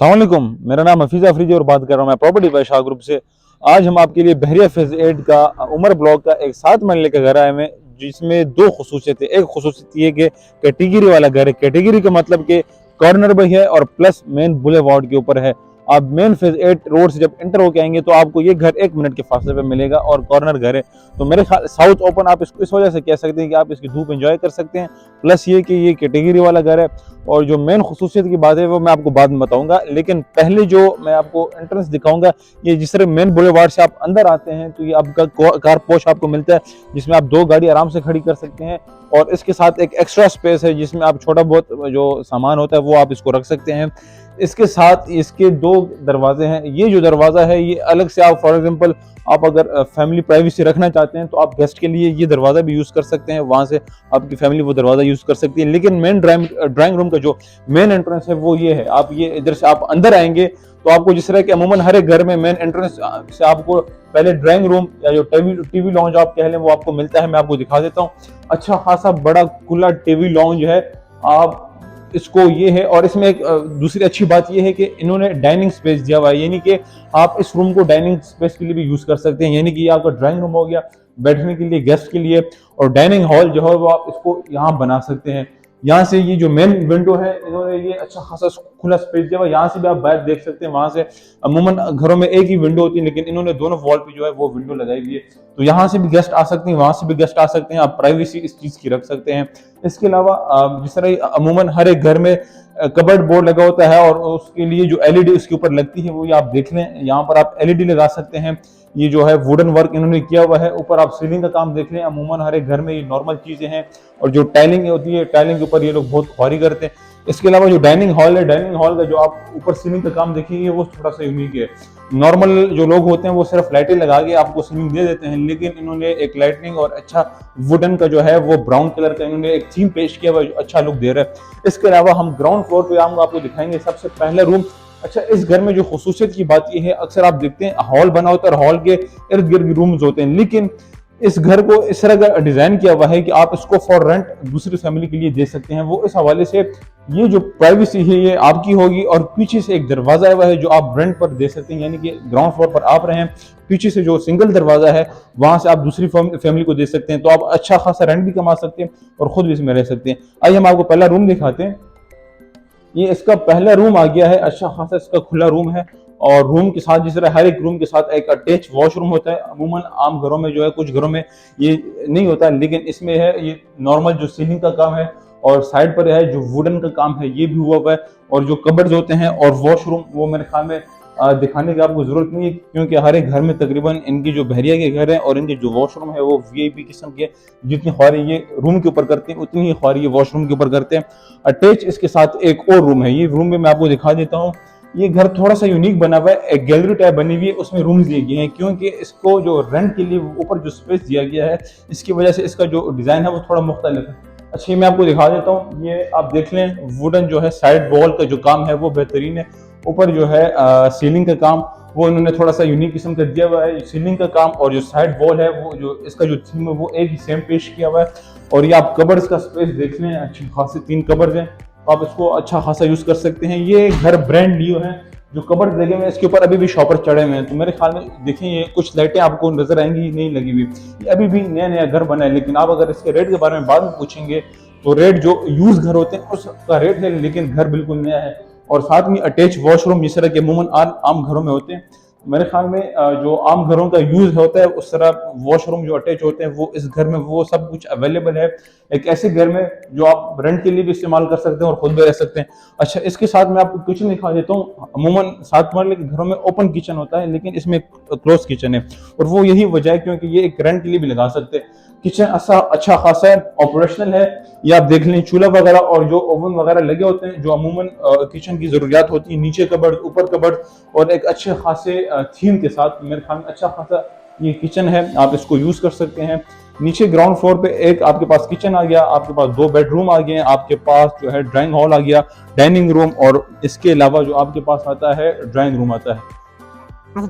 अस्सलाम वालेकुम, मेरा नाम हफीज़ अफरीदी और बात कर रहा हूँ मैं प्रॉपर्टी बाय शाह ग्रुप से। आज हम आपके लिए बहरिया फेज 8 का उमर ब्लॉक का एक 7 मरले का घर आए हैं, जिसमें दो खसूसियत है। एक खसूसियत ये कि कैटेगरी वाला घर है। कैटेगरी का मतलब कि कॉर्नर भी है और प्लस मेन बुलेवार्ड के ऊपर है। आप मेन फेज 8 रोड से जब इंटर होके आएंगे तो आपको ये घर 1 मिनट के फासले पे मिलेगा और कॉर्नर घर है। तो मेरे ख्याल साउथ ओपन आप इसको इस वजह से कह सकते हैं कि आप इसकी धूप एंजॉय कर सकते हैं, प्लस ये कि ये कैटेगरी वाला घर है। और जो मेन खसूसियत की बात है वो मैं आपको बाद में बताऊंगा, लेकिन पहले जो मैं आपको एंट्रेंस दिखाऊंगा, ये जिस तरह मेन बुलेवार्ड से आप अंदर आते हैं तो ये आपका कार पोश आपको मिलता है, जिसमें आप 2 गाड़ी आराम से खड़ी कर सकते हैं। और इसके साथ एक एक्स्ट्रा स्पेस है जिसमें आप छोटा बहुत जो सामान होता है वो आप इसको रख सकते हैं। इसके साथ इसके 2 दरवाजे हैं। ये जो दरवाजा है ये अलग से आप फॉर एग्जांपल आप अगर फैमिली प्राइवेसी रखना चाहते हैं तो आप गेस्ट के लिए ये दरवाजा भी यूज कर सकते हैं, वहां से आपकी फैमिली वो दरवाजा यूज कर सकती है। लेकिन मेन ड्राइंग रूम का जो मेन एंट्रेंस है वो ये है। आप ये इधर से आप अंदर आएंगे तो आपको जिस तरह के अमूमन हर एक घर में मेन एंट्रेंस से आपको पहले ड्राइंग रूम या जो टीवी लॉन्ज आप कह लें वो आपको मिलता है। मैं आपको दिखा देता हूँ। अच्छा खासा बड़ा खुला टीवी लॉन्ज है आप इसको, ये है। और इसमें एक दूसरी अच्छी बात ये है कि इन्होंने डाइनिंग स्पेस दिया हुआ है, यानी कि आप इस रूम को डाइनिंग स्पेस के लिए भी यूज कर सकते हैं। यानी कि ये आपका ड्राइंग रूम हो गया बैठने के लिए गेस्ट के लिए, और डाइनिंग हॉल जो है वो आप इसको यहाँ बना सकते हैं। यहाँ से ये जो मेन विंडो है इन्होंने ये अच्छा खासा खुला स्पेस दिया हुआ है, यहाँ से भी आप बाहर देख सकते हैं। वहां से अमूमन घरों में एक ही विंडो होती है, लेकिन इन्होंने दोनों वॉल पे जो है वो विंडो लगाई हुई है, तो यहाँ से भी गेस्ट आ सकते हैं, वहां से भी गेस्ट आ सकते हैं। आप प्राइवेसी इस चीज की रख सकते हैं। इसके अलावा जिस तरह अमूमन हर एक घर में कबर्ड बोर्ड लगा होता है और उसके लिए जो एलईडी उसके ऊपर लगती है वो ये आप देख लें, यहाँ पर आप एलईडी लगा सकते हैं। ये जो है वुडन वर्क इन्होंने किया हुआ है। ऊपर आप सीलिंग का काम देख लें, अमूमन हर एक घर में ये नॉर्मल चीजें हैं। और जो टाइलिंग होती है टाइलिंग के ऊपर ये लोग बहुत ख्वारी करते हैं। इसके अलावा जो डाइनिंग हॉल है, डाइनिंग हॉल का जो आप ऊपर सीलिंग का काम देखेंगे वो थोड़ा सा यूनिक है। नॉर्मल जो लोग होते हैं वो सिर्फ लाइटें लगा के आपको सीलिंग दे देते हैं, लेकिन इन्होंने एक लाइटनिंग और अच्छा वुडन का जो है वो ब्राउन कलर का इन्होंने एक थीम पेश किया हुआ जो अच्छा लुक दे रहा है। इसके अलावा हम ग्राउंड फ्लोर पे आपको दिखाएंगे सबसे पहला रूम। अच्छा, इस घर में जो खसूसियत की बात यह है, अक्सर आप देखते हैं हॉल बना होता है और हॉल के इर्द गिर्द रूम्स होते हैं, लेकिन इस घर को इस तरह का डिजाइन किया हुआ है कि आप इसको फॉर रेंट दूसरी फैमिली के लिए दे सकते हैं। वो इस हवाले से ये जो प्राइवेसी है ये आपकी होगी, और पीछे से एक दरवाजा हुआ है जो आप रेंट पर दे सकते हैं। यानी कि ग्राउंड फ्लोर पर आप रहे, पीछे से जो सिंगल दरवाजा है वहां से आप दूसरी फैमिली को दे सकते हैं, तो आप अच्छा खासा रेंट भी कमा सकते हैं और खुद भी इसमें रह सकते हैं। आइए हम आपको पहला रूम दिखाते हैं। ये इसका पहला रूम आ गया है। अच्छा खासा इसका खुला रूम है, और रूम के साथ जिस तरह हर एक रूम के साथ एक अटैच वॉशरूम होता है। अमूमन आम घरों में जो है, कुछ घरों में ये नहीं होता, लेकिन इसमें है ये नॉर्मल जो सीलिंग का काम है और साइड पर है जो वुडन का काम है ये भी हुआ हुआ है। और जो कबर्ड्स होते हैं और वॉशरूम वो मेरे ख्याल में दिखाने की आपको जरूरत नहीं है, क्योंकि हर एक घर में तकरीबन इनकी जो बहरिया के घर है और इनके जो वॉशरूम है वो वीआईपी किस्म के, जितनी ख्वारी ये रूम के ऊपर करते हैं उतनी ही ख्वारी ये वॉशरूम के ऊपर करते हैं। अटैच इसके साथ एक और रूम है, ये रूम भी मैं आपको दिखा देता हूँ। ये घर थोड़ा सा यूनिक बना हुआ है, एक गैलरी टाइप बनी हुई है, उसमें रूम्स दिए गए हैं, क्योंकि इसको जो रेंट के लिए ऊपर जो स्पेस दिया गया है इसकी वजह से इसका जो डिजाइन है वो थोड़ा मुख्तलिफ है। अच्छा, मैं आपको दिखा देता हूँ। ये आप देख लें, वुडन जो है साइड वॉल का जो काम है वो बेहतरीन है। ऊपर जो है सीलिंग का काम वो इन्होंने थोड़ा सा यूनिक किस्म का दिया हुआ है। सीलिंग का काम और जो साइड वॉल है वो जो इसका जो थीम है वो एक ही सेम पेश किया हुआ है। और ये आप कबर्ड्स का स्पेस देख लें, अच्छी खासी 3 कबर्ड्स हैं, आप इसको अच्छा खासा यूज कर सकते हैं। ये घर ब्रांड न्यू है, जो कबर्ड लगे हुए हैं इसके ऊपर अभी भी शॉपर चढ़े हुए हैं, तो मेरे ख्याल में देखें ये कुछ लाइटें आपको नजर आएंगी नहीं लगी हुई, ये अभी भी नया नया घर बना है। लेकिन आप अगर इसके रेट के बारे में बाद में पूछेंगे तो रेट जो यूज घर होते हैं उसका रेट है, लेकिन घर बिल्कुल नया है। और साथ में अटैच वॉशरूम जिस तरह के अमूमन आम घरों में होते हैं, मेरे ख्याल में जो आम घरों का यूज होता है उस तरह वॉशरूम जो अटैच होते हैं वो इस घर में वो सब कुछ अवेलेबल है, एक ऐसे घर में जो आप रेंट के लिए भी इस्तेमाल कर सकते हैं और खुद भी रह सकते हैं। अच्छा, इसके साथ मैं आपको किचन दिखा देता हूँ। अमूमन 7 मरले के घरों में ओपन किचन होता है, लेकिन इसमें क्लोज किचन है, और वो यही वजह है क्योंकि ये एक रेंट के लिए भी लगा सकते हैं। किचन अच्छा खासा है, ऑपरेशनल है। ये आप देख लें, चूल्हा वगैरह और जो ओवन वगैरह लगे होते हैं जो अमूमन किचन की जरूरियात होती है, नीचे कबर्ड ऊपर कबर्ड, और एक अच्छे खासे थीम के साथ मेरे ख्याल में अच्छा खासा ये किचन है, आप इसको यूज कर सकते हैं। नीचे ग्राउंड फ्लोर पे एक आपके पास किचन आ गया, आपके पास 2 बेडरूम आ गए, आपके पास जो है ड्राइंग हॉल आ गया, डाइनिंग रूम, और इसके अलावा जो आपके पास आता है ड्राइंग रूम आता है।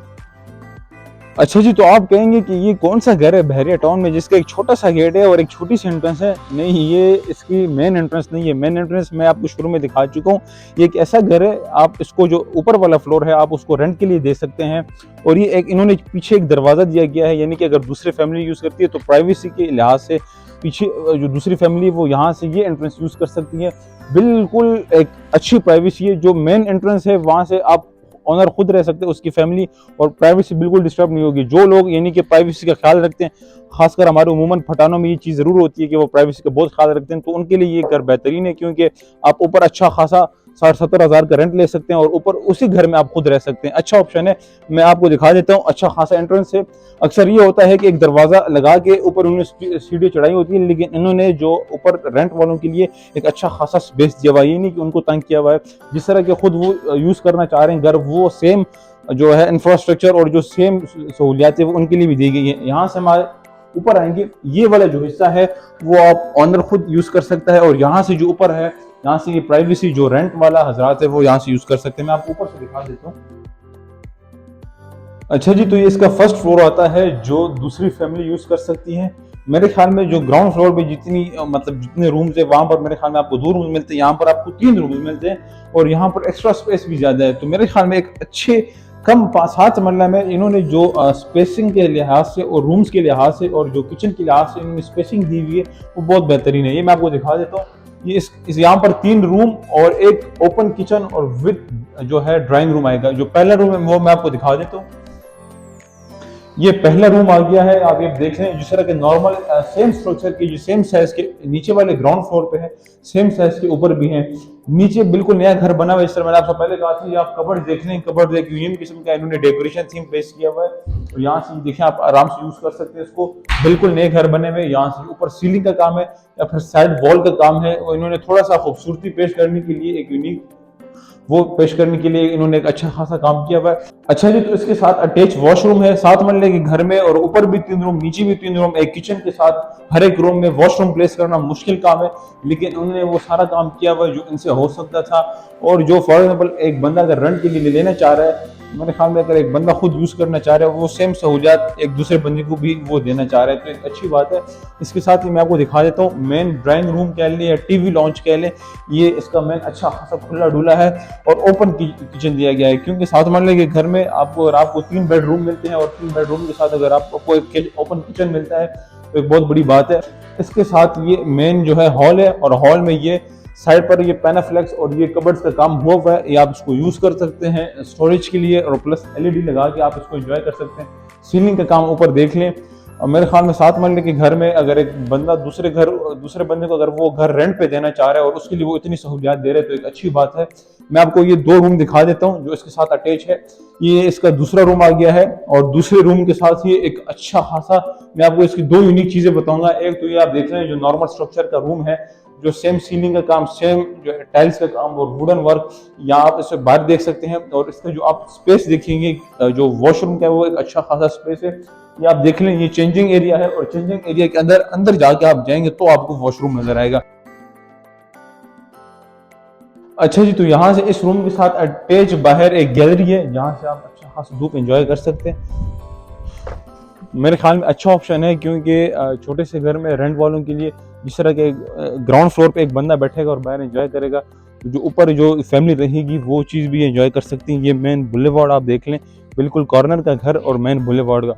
अच्छा जी, तो आप कहेंगे कि ये कौन सा घर है बहरिया टाउन में जिसका एक छोटा सा गेट है और एक छोटी सी एंट्रेंस है? नहीं, ये इसकी मेन एंट्रेंस नहीं है। मेन एंट्रेंस मैं आपको शुरू में दिखा चुका हूँ। ये एक ऐसा घर है, आप इसको जो ऊपर वाला फ्लोर है आप उसको रेंट के लिए दे सकते हैं। और ये एक इन्होंने पीछे एक दरवाज़ा दिया गया है, यानी कि अगर दूसरी फैमिली यूज़ करती है तो प्राइवेसी के लिहाज से पीछे जो दूसरी फैमिली है वो यहाँ से ये एंट्रेंस यूज़ कर सकती है। बिल्कुल एक अच्छी प्राइवेसी है। जो मेन एंट्रेंस है वहाँ से आप ऑनर खुद रह सकते हैं, उसकी फैमिली, और प्राइवेसी बिल्कुल डिस्टर्ब नहीं होगी। जो लोग यानी कि प्राइवेसी का ख्याल रखते हैं, खासकर हमारे उमूमन पठानों में ये चीज़ ज़रूर होती है कि वो प्राइवेसी का बहुत ख्याल रखते हैं, तो उनके लिए ये घर बेहतरीन है, क्योंकि आप ऊपर अच्छा खासा 60-70 हज़ार का रेंट ले सकते हैं और ऊपर उसी घर में आप खुद रह सकते हैं। अच्छा ऑप्शन है। मैं आपको दिखा देता हूँ। अच्छा खासा एंट्रेंस है। अक्सर ये होता है कि एक दरवाज़ा लगा के ऊपर उन्होंने सीढ़ी चढ़ाई होती है, लेकिन इन्होंने जो ऊपर रेंट वालों के लिए एक अच्छा खासा स्पेस दिया हुआ है, ये नहीं कि उनको तंग किया हुआ है। जिस तरह के खुद वो यूज़ करना चाह रहे हैं घर, वो सेम जो है इंफ्रास्ट्रक्चर और जो सेम सहूलियात है वो उनके लिए भी दी गई है। यहाँ से हमारे ऊपर आएंगे, ये वाला जो हिस्सा है वो आप ऑनर खुद यूज कर सकता है, और यहाँ से जो ऊपर है, यहाँ से ये प्राइवेसी जो रेंट वाला हजरात है वो यहाँ से यूज कर सकते हैं। मैं आपको ऊपर से दिखा देता हूँ। अच्छा जी, तो ये इसका फर्स्ट फ्लोर आता है जो दूसरी फैमिली यूज कर सकती है। मेरे ख्याल में जो ग्राउंड फ्लोर पे जितने रूम्स है वहां पर मेरे ख्याल में आपको 2 रूम्स मिलते हैं, यहाँ पर आपको 3 रूम्स मिलते हैं, और यहाँ पर एक्स्ट्रा स्पेस भी ज्यादा है। तो मेरे ख्याल में एक अच्छे कम 5-7 मरला में इन्होंने जो स्पेसिंग के लिहाज से और रूम्स के लिहाज से और जो किचन के लिहाज से इन्होंने स्पेसिंग दी हुई है वो बहुत बेहतरीन है। ये मैं आपको दिखा देता हूँ। ये इस यहाँ पर 3 रूम और एक ओपन किचन और विद जो है ड्राइंग रूम आएगा। जो पहला रूम है वो मैं आपको दिखा देता हूँ। ये पहला रूम आ गया है। आप ये देख रहे हैं जिस तरह के नॉर्मल सेम स्ट्रक्चर के जो सेम साइज के नीचे वाले ग्राउंड फ्लोर पे है, सेम साइज के ऊपर भी है। नीचे बिल्कुल नया घर बना हुआ है। इस तरह मैंने आपसे पहले कहा था, ये आप कबर्ड देख रहे हैं, कबर्ड एक यूनियन किस्म का इन्होंने डेकोरेशन थीम पेश किया हुआ है। और यहाँ से देखें आप आराम से यूज कर सकते हैं इसको। बिल्कुल नए घर बने हुए। यहाँ से ऊपर सीलिंग का काम है या फिर साइड वॉल का काम है, और इन्होंने थोड़ा सा खूबसूरती पेश करने के लिए एक यूनिक वो पेश करने के लिए इन्होंने एक अच्छा खासा काम किया हुआ है। अच्छा जी, तो इसके साथ अटैच वॉशरूम है 7 मरले के घर में, और ऊपर भी 3 रूम, नीचे भी 3 रूम, एक किचन के साथ। हर एक रूम में वॉशरूम प्लेस करना मुश्किल काम है, लेकिन उन्होंने वो सारा काम किया हुआ है जो इनसे हो सकता था। और जो फॉर एग्जाम्पल एक बंदा अगर रेंट के लिए लेना चाह रहा है, मेरे ख्याल में अगर एक बंदा खुद यूज करना चाह रहा है, वो सेम सहूलियात एक दूसरे बंदे को भी वो देना चाह रहा है, तो एक अच्छी बात है। इसके साथ ही मैं आपको दिखा देता हूँ मेन ड्राइंग रूम कह लें या टीवी लॉन्च कह लें, ये इसका मेन अच्छा खासा खुला डुला है और ओपन किचन दिया गया है। क्योंकि 7 मरले के घर में आपको 3 बेडरूम मिलते हैं, और 3 बेडरूम के साथ अगर आपको एक ओपन किचन मिलता है तो एक बहुत बड़ी बात है। इसके साथ ये मेन जो है हॉल है, और हॉल में ये साइड पर ये पैनाफ्लेक्स और ये कबर्ड्स का काम हुआ हुआ है। ये आप इसको यूज कर सकते हैं स्टोरेज के लिए, और प्लस एलईडी लगा के आप इसको एंजॉय कर सकते हैं। सीलिंग का काम ऊपर देख लें। और मेरे ख्याल में 7 मरले के घर में अगर एक बंदा दूसरे बंदे को अगर वो घर रेंट पे देना चाह रहा है और उसके लिए वो इतनी सहूलियात दे रहे हैं, तो एक अच्छी बात है। मैं आपको ये 2 रूम दिखा देता हूँ जो इसके साथ अटैच है। ये इसका दूसरा रूम आ गया है, और दूसरे रूम के साथ ये एक अच्छा खासा, मैं आपको इसकी 2 यूनिक चीजें बताऊंगा। एक तो ये आप देख रहे हैं जो नॉर्मल स्ट्रक्चर का रूम है, जो सेम सीलिंग का काम, सेम जो टाइल्स का काम और वुडन वर्क, यहाँ आप इसे बाहर देख सकते हैं। और इसका जो आप स्पेस देखेंगे जो वॉशरूम का है वो एक अच्छा खासा स्पेस है। ये आप देख लें, ये चेंजिंग एरिया है, और चेंजिंग एरिया के अंदर जाके आप जाएंगे तो आपको वॉशरूम नजर आएगा। अच्छा जी, तो यहाँ से इस रूम के साथ अटैच बाहर एक गैलरी है जहाँ से आप अच्छा खासा धूप एंजॉय कर सकते हैं। मेरे ख्याल में अच्छा ऑप्शन है, क्योंकि छोटे से घर में रेंट वालों के लिए जिस तरह के ग्राउंड फ्लोर पे एक बंदा बैठेगा और बाहर एंजॉय करेगा, तो जो ऊपर जो फैमिली रहेगी वो चीज़ भी एंजॉय कर सकती है। ये मेन बुलेवार्ड आप देख लें, बिल्कुल कॉर्नर का घर और मेन बुलेवार्ड का।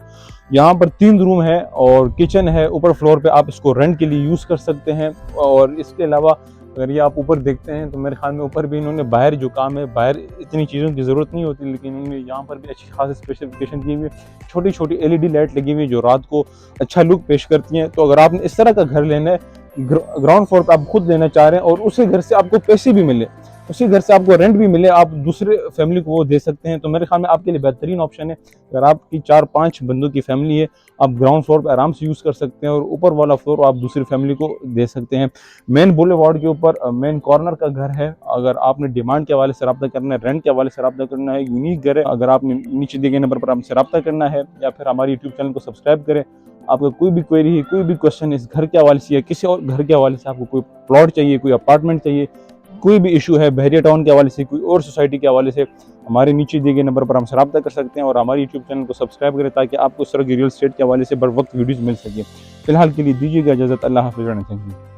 यहाँ पर 3 रूम है और किचन है ऊपर फ्लोर पे, आप इसको रेंट के लिए यूज़ कर सकते हैं। और इसके अलावा अगर ये आप ऊपर देखते हैं तो मेरे ख्याल में ऊपर भी इन्होंने बाहर जो काम है, बाहर इतनी चीज़ों की ज़रूरत नहीं होती, लेकिन इन्होंने यहाँ पर भी अच्छी खासी स्पेसिफिकेशन दी हुई है। छोटी छोटी एलईडी लाइट लगी हुई है जो रात को अच्छा लुक पेश करती हैं। तो अगर आपने इस तरह का घर लेना है, ग्राउंड फ्लोर पर आप खुद लेना चाह रहे हैं और उसी घर से आपको पैसे भी मिले, उसी घर से आपको रेंट भी मिले, आप दूसरे फैमिली को वो दे सकते हैं, तो मेरे ख्याल में आपके लिए बेहतरीन ऑप्शन है। अगर आपकी 4-5 बंदों की फैमिली है, आप ग्राउंड फ्लोर पर आराम से यूज़ कर सकते हैं और ऊपर वाला फ्लोर आप दूसरी फैमिली को दे सकते हैं। मेन बुलेवार्ड के ऊपर मेन कॉर्नर का घर है। अगर आपने डिमांड के हवाले से रब्ता करना है, रेंट के हवाले से रब्ता करना है, यूनिक घर है, अगर आपने नीचे दिए गए नंबर पर आपसे रब्ता करना है या फिर हमारे यूट्यूब चैनल को सब्सक्राइब करें। आपका कोई भी क्वेरी है, कोई भी क्वेश्चन इस घर के हवाले से या किसी और घर के हवाले से, आपको कोई प्लॉट चाहिए, कोई अपार्टमेंट चाहिए, कोई भी इशू है बहरिया टाउन के हवाले से, कोई और सोसाइटी के हवाले से, हमारे नीचे दिए गए नंबर पर हमसे रब्ता कर सकते हैं और हमारे यूट्यूब चैनल को सब्सक्राइब करें ताकि आपको इस तरह की रियल एस्टेट के हवाले से बर वक्त वीडियोज़ मिल सके। फिलहाल के लिए दीजिएगा इजाज़त। अल्लाह हाफ़िज़। Thank you.